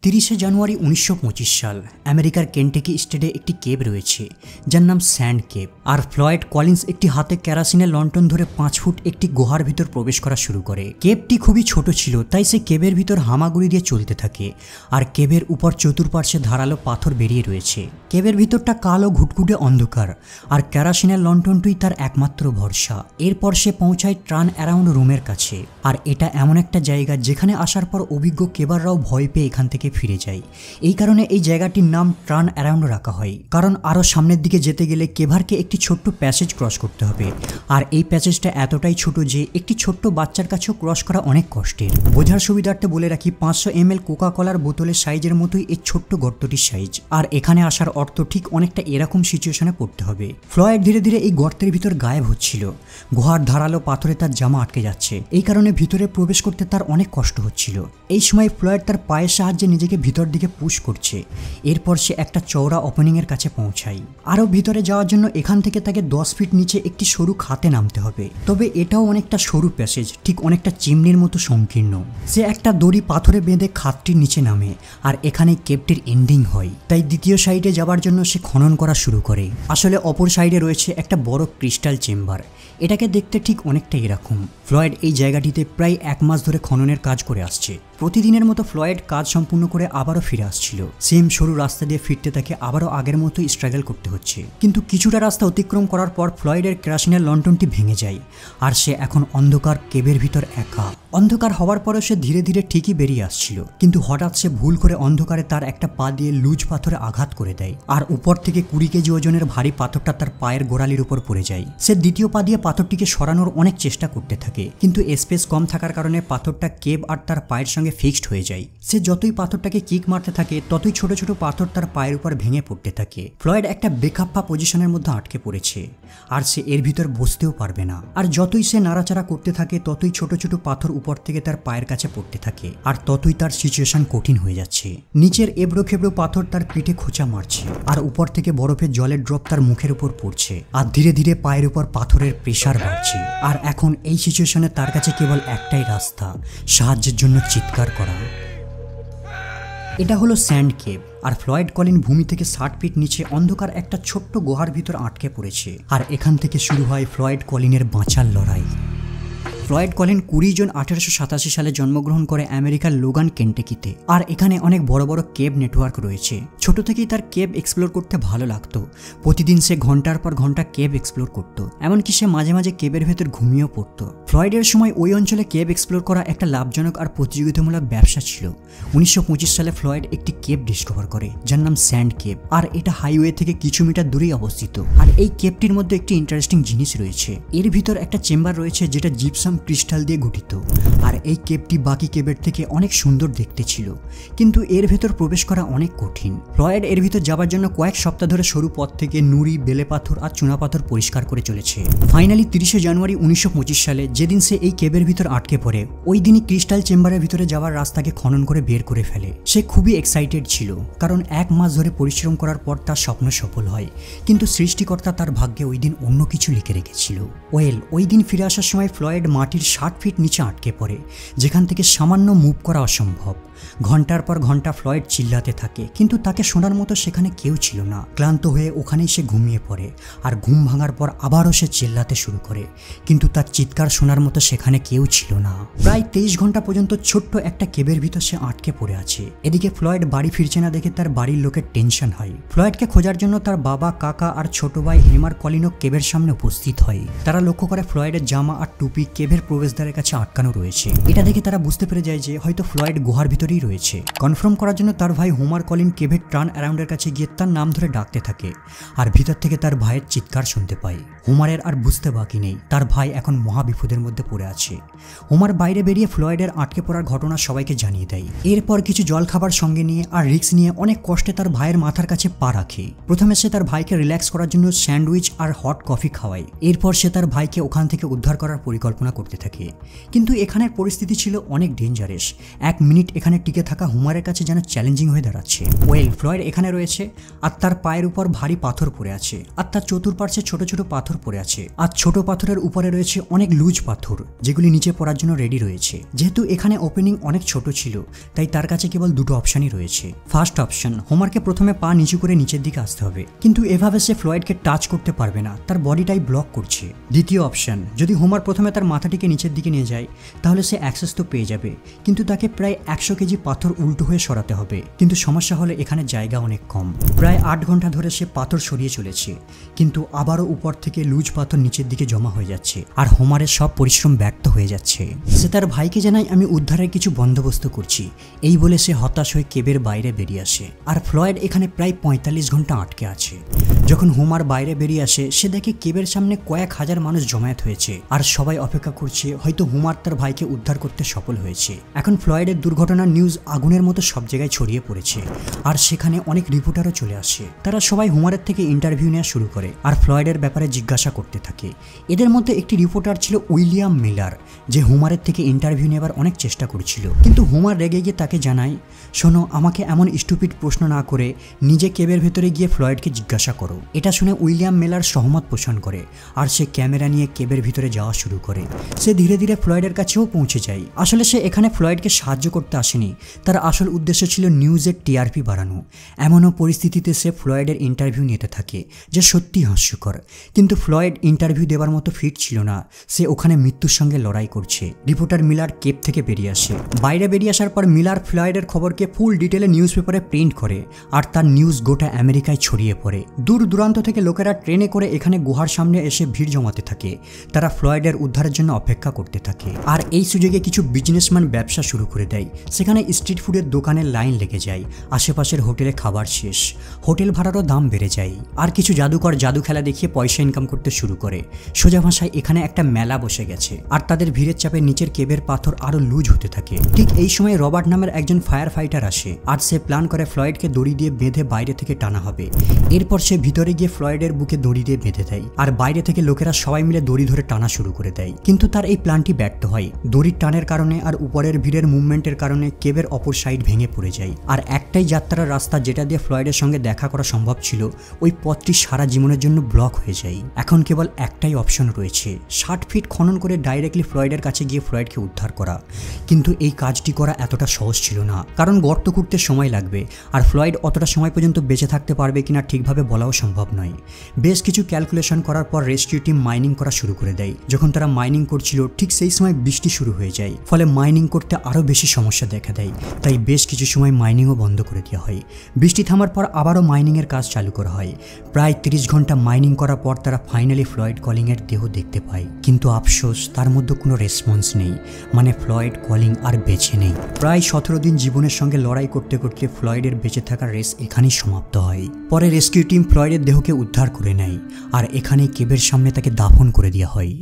30 জানুয়ারি 1925 সাল আমেরিকার কেন্টাকি স্টেটে একটি কেভ রয়েছে যার নাম স্যান্ড কেভ। আর ফ্লয়েড কলিন্স একটি হাতে কেরাসিনের লন্ঠন ধরে 5 ফুট একটি গুহার ভিতর প্রবেশ করা শুরু করে। কেভটি খুবই ছোট ছিল, তাই সে কেভের ভিতর হামাগুড়ি দিয়ে চলতে থাকে। আর কেভের উপর চতুর্পার্শ্বে ধারালো পাথর বেরিয়ে রয়েছে। কেভের ভিতরটা কালো ঘুটঘুটে অন্ধকার, আর কেরাসিনের লন্ঠনটি তার একমাত্র ভরসা। এরপর সে পৌঁছায় টার্ন অ্যারাউন্ড রুমের কাছে। আর এটা এমন একটা জায়গা যেখানে আসার পর অভিজ্ঞ কেবাররাও ভয় পেয়ে এখান থেকে ফিরে যায়। এই কারণে এই জায়গাটির নাম টার্ন অ্যারাউন্ড রাখা হয়, কারণ আরও সামনের দিকে যেতে গেলে কেভারকে একটি ছোট্ট প্যাসেজ ক্রস করতে হবে। আর এই প্যাসেজটা এতটাই ছোট যে একটি ছোট্ট বাচ্চার কাছেও ক্রস করা অনেক কষ্টের। বোঝার সুবিধার্থে বলে রাখি, 500 ml কোকা কলার বোতলের সাইজের মতোই এই ছোট্ট গর্তটির সাইজ। আর এখানে আসার অর্থ ঠিক অনেকটা এরকম সিচুয়েশনে পড়তে হবে। ফ্লয়েড ধীরে ধীরে এই গর্তের ভিতর গায়েব হচ্ছিল। গুহার ধারালো পাথরে তার জামা আটকে যাচ্ছে, এই কারণে ভিতরে প্রবেশ করতে তার অনেক কষ্ট হচ্ছিল। এই সময় ফ্লয়েড তার পায়ের সাহায্যে নিজেকে ভিতর দিকে পুশ করছে। এরপর সে একটা চওড়া ওপেনিংয়ের কাছে পৌঁছায়। আরও ভিতরে যাওয়ার জন্য এখান থেকে তাকে 10 ফিট নিচে একটি সরু খাতে নামতে হবে। তবে এটাও অনেকটা সরু প্যাসেজ, ঠিক অনেকটা চিমনির মতো সংকীর্ণ। সে একটা দড়ি পাথরে বেঁধে খাতটির নিচে নামে, আর এখানে কেভটির এন্ডিং হয়। তাই দ্বিতীয় সাইডে যাবার জন্য সে খনন করা শুরু করে। আসলে অপর সাইডে রয়েছে একটা বড় ক্রিস্টাল চেম্বার। এটাকে দেখতে ঠিক অনেকটা এরকম। ফ্লয়েড এই জায়গাটিতে প্রায় 1 মাস ধরে খননের কাজ করে আসছে। প্রতিদিনের মতো ফ্লয়েড কাজ সম্পূর্ণ করে আবারও ফিরে আসছিল। সেম সরু রাস্তা দিয়ে ফিরতে তাকে আবারও আগের মতোই স্ট্রাগল করতে হচ্ছে। কিন্তু কিছুটা রাস্তা অতিক্রম করার পর ফ্লয়েডের কেরাসিনের লন্ঠনটি ভেঙে যায়, আর সে এখন অন্ধকার কেভের ভিতর একা। অন্ধকার হওয়ার পরও সে ধীরে ধীরে ঠিকই বেরিয়ে আসছিল, কিন্তু হঠাৎ সে ভুল করে অন্ধকারে তার একটা পা দিয়ে লুজ পাথরে আঘাত করে দেয়। আর উপর থেকে 20 কেজি ওজনের ভারী পাথরটা তার পায়ের গোড়ালির উপর পড়ে যায়। সে দ্বিতীয় পা দিয়ে পাথরটিকে সরানোর অনেক চেষ্টা করতে থাকে, কিন্তু স্পেস কম থাকার কারণে পাথরটা কেভ আর তার পায়ের সঙ্গে ফিক্সড হয়ে যায়। সে যতই পাথরটাকে কিক মারতে থাকে ততই ছোট ছোট পাথর তার পায়ের উপর ভেঙে পড়তে থাকে। ফ্লয়েড একটা বেখাপ্পা পজিশনের মধ্যে আটকে পড়েছে, আর সে এর ভিতর বসতেও পারবে না। আর যতই সে নাড়াচাড়া করতে থাকে ততই ছোট ছোট পাথর উপর থেকে তার পায়ের কাছে পড়তে থাকে, আর ততই তার সিচুয়েশন কঠিন হয়ে যাচ্ছে। নিচের এবড়ো খেবড়ো পাথর তার পিঠে খোঁচা মারছে, আর উপর থেকে বরফের জলের ড্রপ তার মুখের উপর পড়ছে। আর ধীরে ধীরে পায়ের উপর পাথরের প্রেসার বাড়ছে। আর এখন এই সিচুয়েশনে তার কাছে কেবল একটাই রাস্তা, সাহায্যের জন্য চিৎকার করা। এটা হলো স্যান্ড কেভ, আর ফ্লয়েড কলিন ভূমি থেকে 60 ফিট নিচে অন্ধকার একটা ছোট্ট গুহার ভিতর আটকে পড়েছে। আর এখান থেকে শুরু হয় ফ্লয়েড কলিনের বাঁচার লড়াই। ফ্লয়েড কলিন 20 জুন 1887 সালে জন্মগ্রহণ করে আমেরিকার লোগান কেন্টাকিতে। আর এখানে অনেক বড় বড় কেভ নেটওয়ার্ক রয়েছে। ছোট থেকেই তার কেভ এক্সপ্লোর করতে ভালো লাগতো। প্রতিদিন সে ঘন্টার পর ঘন্টা কেভ এক্সপ্লোর করতো, এমনকি সে মাঝে মাঝে কেভের ভেতর ঘুমিয়েও পড়তো। ফ্লয়েডের সময় ওই অঞ্চলে কেভ এক্সপ্লোর করা একটা লাভজনক আর প্রতিযোগিতামূলক ব্যবসা ছিল। 1925 সালে ফ্লয়েড একটি কেভ ডিসকভার করে যার নাম স্যান্ড কেভ, আর এটা হাইওয়ে থেকে কিছু মিটার দূরেই অবস্থিত। আর এই কেভটির মধ্যে একটি ইন্টারেস্টিং জিনিস রয়েছে। এর ভিতর একটা চেম্বার রয়েছে যেটা জিপসাম ক্রিস্টাল দিয়ে গঠিত। আর এই কেভটি বাকি কেভের থেকে অনেক সুন্দর দেখতে ছিল, কিন্তু এর ভেতর প্রবেশ করা অনেক কঠিন। ফ্লয়েড এর ভিতর যাবার জন্য কয়েক সপ্তাহ ধরে সরু পথ থেকে নুড়ি, বেলে পাথর আর চুনা পাথর পরিষ্কার করে চলেছে। ফাইনালি 30 জানুয়ারি 1925 সালে যেদিন সে এই কেভের ভিতর আটকে পড়ে, ওই দিনই ক্রিস্টাল চেম্বারের ভিতরে যাওয়ার রাস্তাকে খনন করে বের করে ফেলে। সে খুবই এক্সাইটেড ছিল, কারণ 1 মাস ধরে পরিশ্রম করার পর তার স্বপ্ন সফল হয়। কিন্তু সৃষ্টিকর্তা তার ভাগ্যে ওই দিন অন্য কিছু লিখে রেখেছিল। ওই দিন ফিরে আসার সময় ফ্লয়েড মাটির 60 ফিট নিচে আটকে পড়ে, যেখান থেকে সামান্য মুভ করা অসম্ভব। ঘন্টার পর ঘন্টা ফ্লয়েড চিল্লাতে থাকে, কিন্তু তাকে শোনার মতো সেখানে কেউ ছিল না। ক্লান্ত হয়ে ওখানেই সে ঘুমিয়ে পড়ে, আর ঘুম ভাঙার পর আবারও সে চিল্লাতে শুরু করে, কিন্তু তার চিৎকার শোনার মতো সেখানে কেউ ছিল না। প্রায় 23 ঘন্টা পর্যন্ত ছোট্ট একটা কেভের ভিতর সে আটকে পড়ে আছে। এদিকে ফ্লয়েড বাড়ি ফিরছে না দেখে তার বাড়ির লোকের টেনশন হয়। ফ্লয়েডকে খোঁজার জন্য তার বাবা, কাকা আর ছোট ভাই হেমার কলিনও কেভের সামনে উপস্থিত হয়। তারা লক্ষ্য করে ফ্লয়েডের জামা আর টুপি কেভের প্রবেশদ্বারের কাছে আটকানো রয়েছে। এটা দেখে তারা বুঝতে পেরে যায় যে হয়তো ফ্লয়েড গুহার ভিতরেই রয়েছে। কনফার্ম করার জন্য তার ভাই হোমার কলিন কেভের টার্ন অ্যারাউন্ডের কাছে গিয়ে তার নাম ধরে ডাকতে থাকে, আর ভিতর থেকে তার ভাইয়ের চিৎকার শুনতে পায়। হোমারের আর বুঝতে বাকি নেই তার ভাই এখন মহাবিপদের মধ্যে পড়ে আছে। হোমার বাইরে বেরিয়ে ফ্লয়েডের আটকে পড়ার ঘটনা সবাইকে জানিয়ে দেয়। এরপর কিছু জলখাবার সঙ্গে নিয়ে আর রিক্স নিয়ে অনেক কষ্টে তার ভাইয়ের মাথার কাছে পা রাখে। প্রথমে সে তার ভাইকে রিল্যাক্স করার জন্য স্যান্ডউইচ আর হট কফি খাওয়ায়। এরপর সে তার ভাইকে ওখান থেকে উদ্ধার করার পরিকল্পনা করতে থাকে, কিন্তু এখানের পরিস্থিতি ছিল অনেক ডেঞ্জারাস। 1 মিনিট এখানে এখানে টিকে থাকা হোমারের কাছে যেন চ্যালেঞ্জিং হয়ে দাঁড়াচ্ছে। ওয়েল, ফ্লয়েড এখানে রয়েছে আর তার পায়ের উপর ভারী পাথর পড়ে আছে, আর তার চতুর্পার্শ্বে ছোট ছোট পাথর পড়ে আছে, আর ছোট পাথরের উপরে রয়েছে অনেক লুজ পাথর যেগুলি নিচে পড়ার জন্য রেডি রয়েছে। যেহেতু এখানে ওপেনিং অনেক ছোট ছিল তাই তার কাছে কেবল দুটো অপশনই রয়েছে। ফার্স্ট অপশন, হোমারকে প্রথমে পা নিচু করে নিচের দিকে আসতে হবে, কিন্তু এভাবে সে ফ্লয়েডকে টাচ করতে পারবে না, তার বডিটাই ব্লক করছে। দ্বিতীয় অপশন, যদি হোমার প্রথমে তার মাথাটিকে নিচের দিকে নিয়ে যায় তাহলে সে অ্যাক্সেস তো পেয়ে যাবে, কিন্তু তাকে প্রায় 100 কেজি পাথর উল্টো হয়ে সরাতে হবে। কিন্তু সমস্যা হলো এখানে জায়গা অনেক কম। প্রায় 8 ঘন্টা ধরে সে পাথর সরিয়ে চলেছে, কিন্তু আবারও উপর থেকে লুজ পাথর নিচের দিকে জমা হয়ে যাচ্ছে, আর হোমারের সব পরিশ্রম ব্যর্থ হয়ে যাচ্ছে। সে তার ভাইকে জানায়, আমি উদ্ধারের কিছু বন্দোবস্ত করছি। এই বলে সে হতাশ হয়ে কেবের বাইরে বেরিয়ে আসে, আর ফ্লয়েড এখানে প্রায় 45 ঘন্টা আটকে আছে। যখন হোমার বাইরে বেরিয়ে আসে সে দেখে কেবের সামনে কয়েক হাজার মানুষ জমায়েত হয়েছে, আর সবাই অপেক্ষা করছে হয়তো হোমার তার ভাইকে উদ্ধার করতে সফল হয়েছে। এখন ফ্লয়েডের দুর্ঘটনার নিউজ আগুনের মতো সব জায়গায় ছড়িয়ে পড়েছে, আর সেখানে অনেক রিপোর্টারও চলে আসে। তারা সবাই হোমারের থেকে ইন্টারভিউ নেওয়া শুরু করে আর ফ্লয়েডের ব্যাপারে জিজ্ঞাসা করতে থাকে। এদের মধ্যে একটি রিপোর্টার ছিল উইলিয়াম মিলার, যে হোমারের থেকে ইন্টারভিউ নেবার অনেক চেষ্টা করছিল, কিন্তু হোমার রেগে গিয়ে তাকে জানায়, শোনো, আমাকে এমন স্টুপিড প্রশ্ন না করে নিজে কেবের ভেতরে গিয়ে ফ্লয়েডকে জিজ্ঞাসা করো। এটা শুনে উইলিয়াম মিলার সহমত পোষণ করে, আর সে ক্যামেরা নিয়ে কেবের ভিতরে যাওয়া শুরু করে। সে ধীরে ধীরে ফ্লয়েডের কাছেও পৌঁছে যায়। আসলে সে এখানে ফ্লয়েডকে সাহায্য করতে আসেনি, তার আসল উদ্দেশ্য ছিল নিউজের টিআরপি বাড়ানো। এমনও পরিস্থিতিতে সে ফ্লয়েডের ইন্টারভিউ নিতে থাকে, যা সত্যি হাস্যকর। কিন্তু ফ্লয়েড ইন্টারভিউ দেওয়ার মতো ফিট ছিল না, সে ওখানে মৃত্যুর সঙ্গে লড়াই করছে। রিপোর্টার মিলার কেপ থেকে বেরিয়ে আসে। বাইরে বেরিয়ে আসার পর মিলার ফ্লয়েডের খবরকে ফুল ডিটেলে নিউজ পেপারে প্রিন্ট করে, আর তার নিউজ গোটা আমেরিকায় ছড়িয়ে পড়ে। দূর দূরান্ত থেকে লোকেরা ট্রেনে করে এখানে গুহার সামনে এসে ভিড় জমাতে থাকে। তারা ফ্লয়েডের উদ্ধারের জন্য অপেক্ষা করতে থাকে, আর এই সুযোগে কিছু বিজনেসম্যান ব্যবসা শুরু করে দেয়। সেখানে স্ট্রিট ফুডের দোকানের লাইন লেগে যায়, আশেপাশের হোটেলে খাবার শেষ, হোটেল ভাড়ারও দাম বেড়ে যায়, আর কিছু জাদুকর জাদু খেলা দেখিয়ে পয়সা ইনকাম করতে শুরু করে। সোজা ভাষায় এখানে একটা মেলা বসে গেছে, আর তাদের ভিড়ের চাপে নিচের কেবের পাথর আরো লুজ হতে থাকে। ঠিক এই সময় রবার্ট নামের একজন ফায়ার ফাইটার আসে, আর সে প্ল্যান করে ফ্লয়েডকে দড়ি দিয়ে বেঁধে বাইরে থেকে টানা হবে। এরপর সে ভিতরে গিয়ে ফ্লয়েডের বুকে দড়ি দিয়ে বেঁধে দেয়, আর বাইরে থেকে লোকেরা সবাই মিলে দড়ি ধরে টানা শুরু করে দেয়। কিন্তু তার এই প্ল্যানটি ব্যর্থ হয়। দড়ির টানের কারণে আর উপরের ভিড়ের মুভমেন্টের কারণে কেবের অপর সাইড ভেঙে পড়ে যায়, আর একটাই যাত্রার রাস্তা যেটা দিয়ে ফ্লয়েডের সঙ্গে দেখা করা সম্ভব ছিল, ওই পথটি সারা জীবনের জন্য ব্লক হয়ে যায়। এখন কেবল একটাই অপশন রয়েছে, 60 ফিট খনন করে ডাইরেক্টলি ফ্লয়েডের কাছে গিয়ে ফ্লয়েডকে উদ্ধার করা। কিন্তু এই কাজটি করা এতটা সহজ ছিল না, কারণ গর্ত করতে সময় লাগবে, আর ফ্লয়েড অতটা সময় পর্যন্ত বেঁচে থাকতে পারবে কিনা ঠিকভাবে বলাও সম্ভব নয়। বেশ কিছু ক্যালকুলেশন করার পর রেস্কিউ টিম মাইনিং করা শুরু করে দেয়। যখন তারা মাইনিং করছিল ঠিক সেই সময় বৃষ্টি শুরু হয়ে যায়, ফলে মাইনিং করতে আরও বেশি সমস্যা দেখা দেয়। তাই বেশ কিছু সময় মাইনিংও বন্ধ করে দেওয়া হয়। বৃষ্টি থামার পর আবারও মাইনিংয়ের কাজ চালু করা হয়। প্রায় 30 ঘন্টা মাইনিং করার পর তারা ফাইনালি ফ্লয়েড কলিংয়ের দেহ দেখতে পায়, কিন্তু আফসোস তার মধ্যে কোনো রেসপন্স নেই, মানে ফ্লয়েড কলিং আর বেঁচে নেই। প্রায় 17 দিন জীবনের সঙ্গে লড়াই করতে করতে ফ্লয়েডের বেঁচে থাকার রেস এখানেই সমাপ্ত হয়। পরে রেস্কিউ টিম ফ্লয়েডের দেহকে উদ্ধার করে নেয়, আর এখানেই কেবের সামনে তাকে দাফন করে দেওয়া হয়।